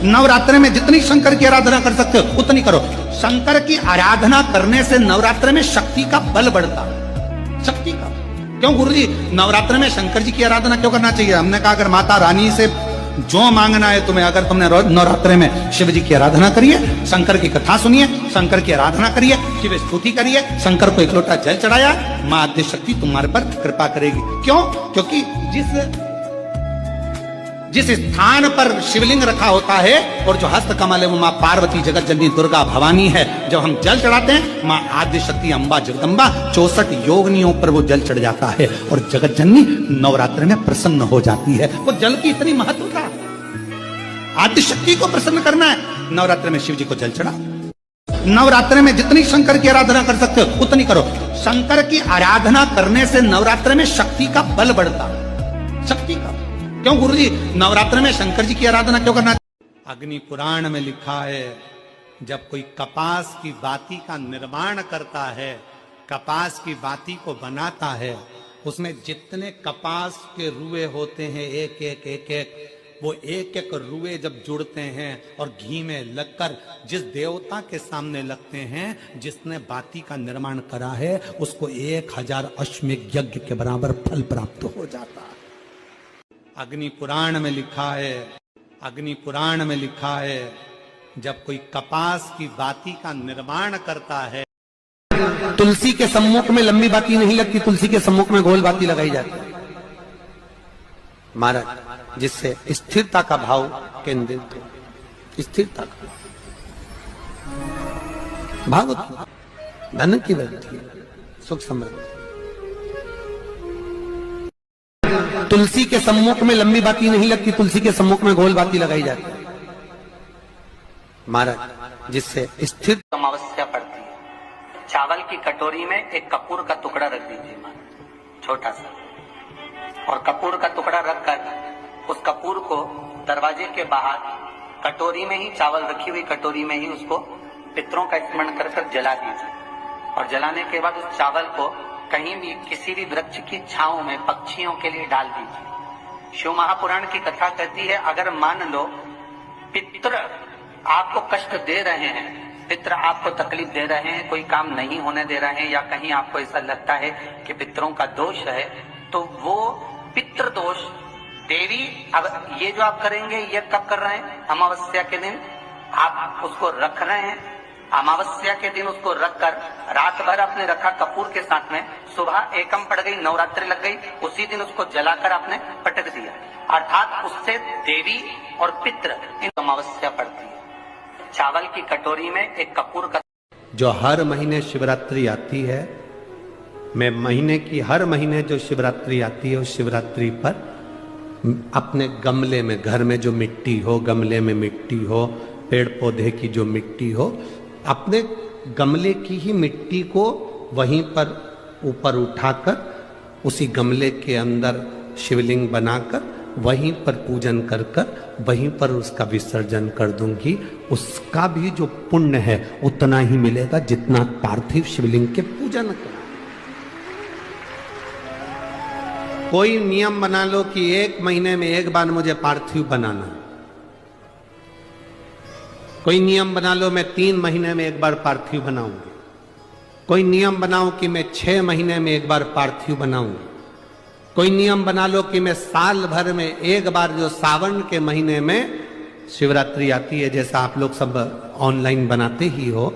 नवरात्र में जितनी शंकर की आराधना कर सकते हो उतनी करो। शंकर की आराधना करने से नवरात्र में शक्ति का बल बढ़ता, शक्ति का। क्यों गुरुजी नवरात्र में शंकर जी की आराधना क्यों करना चाहिए? हमने कहा अगर माता रानी से जो मांगना है तुम्हें, अगर तुमने नवरात्र में शिव जी की आराधना करिए, शंकर की कथा सुनिए, शंकर की आराधना करिए, शिव स्तुति करिए, शंकर को एक लोटा जल चढ़ाया, मां आद्य शक्ति तुम्हारे पर कृपा करेगी। क्यों? क्योंकि जिस स्थान पर शिवलिंग रखा होता है और जो हस्त कमल है वो मां पार्वती, जगत जननी, दुर्गा, भवानी है। जब हम जल चढ़ाते हैं मां आद्य शक्ति, अम्बा, जगदम्बा, 64 योगिनियों पर वो जल चढ़ जाता है और जगत जननी नवरात्र में प्रसन्न हो जाती है। वो जल की इतनी महत्वता, आद्य शक्ति को प्रसन्न करना है, नवरात्र में शिव जी को जल चढ़ा। नवरात्र में जितनी शंकर की आराधना कर सकते हो उतनी करो। शंकर की आराधना करने से नवरात्र में शक्ति का बल बढ़ता, शक्ति का। क्यों गुरुजी नवरात्र में शंकर जी की आराधना क्यों करना? अग्नि पुराण में लिखा है जब कोई कपास की बाती का निर्माण करता है, कपास की बाती को बनाता है, उसमें जितने कपास के रुए होते हैं एक एक वो एक एक रुए जब जुड़ते हैं और घी में लगकर जिस देवता के सामने लगते हैं, जिसने बाती का निर्माण करा है, उसको 1000 अश्वमेध यज्ञ के बराबर फल प्राप्त हो जाता है। अग्नि पुराण में लिखा है, अग्नि पुराण में लिखा है जब कोई कपास की बाती का निर्माण करता है, तुलसी के सम्मुख में लंबी बाती नहीं लगती, तुलसी के सम्मुख में गोल बाती लगाई जाती है महाराज, जिससे स्थिरता का भाव केंद्रित हो, स्थिरता का भाव, धन की वृद्धि, सुख समृद्धि। तुलसी के सम्मुख में लंबी बाती नहीं लगती, तुलसी के सम्मुख में गोल बाती लगाई जाती है महाराज, जिससे स्थिर। अमावस्या पड़ती है, चावल की कटोरी में एक कपूर का टुकड़ा रख दीजिए महाराज, छोटा सा, और कपूर का टुकड़ा रखकर उस कपूर को दरवाजे के बाहर कटोरी में ही, चावल रखी हुई कटोरी में ही उसको पितरों का स्मरण कर जला दीजिए। और जलाने के बाद उस चावल को कहीं भी किसी भी वृक्ष की छांव में पक्षियों के लिए डाल दीजिए। शिव महापुराण की कथा कहती है अगर मान लो पितृ आपको कष्ट दे रहे हैं, पितृ आपको तकलीफ दे रहे हैं, कोई काम नहीं होने दे रहे हैं, या कहीं आपको ऐसा लगता है कि पितरों का दोष है, तो वो पितृ दोष देवी, अब ये जो आप करेंगे ये कब कर रहे हैं? अमावस्या के दिन आप उसको रख रहे हैं, अमावस्या के दिन उसको रखकर रात भर आपने रखा कपूर के साथ में, सुबह एकम पड़ गई, नवरात्रि लग गई, उसी दिन उसको जलाकर आपने पटक दिया, अर्थात उससे देवी और पितृ इन अमावस्या पड़ती है। चावल की कटोरी में एक कपूर का, जो हर महीने शिवरात्रि आती है, मैं महीने की हर महीने जो शिवरात्रि आती है उस शिवरात्रि पर अपने गमले में, घर में जो मिट्टी हो, गमले में मिट्टी हो, पेड़ पौधे की जो मिट्टी हो, अपने गमले की ही मिट्टी को वहीं पर ऊपर उठाकर उसी गमले के अंदर शिवलिंग बनाकर वहीं पर पूजन कर वहीं पर उसका विसर्जन कर दूंगी। उसका भी जो पुण्य है उतना ही मिलेगा जितना पार्थिव शिवलिंग के पूजन का। कोई नियम बना लो कि 1 महीने में एक बार मुझे पार्थिव बनाना, कोई नियम बना लो मैं 3 महीने में एक बार पार्थिव बनाऊंगी, कोई नियम बनाओ कि मैं 6 महीने में एक बार पार्थिव बनाऊंगी, कोई नियम बना लो कि मैं साल भर में एक बार, जो सावन के महीने में शिवरात्रि आती है, जैसा आप लोग सब ऑनलाइन बनाते ही हो,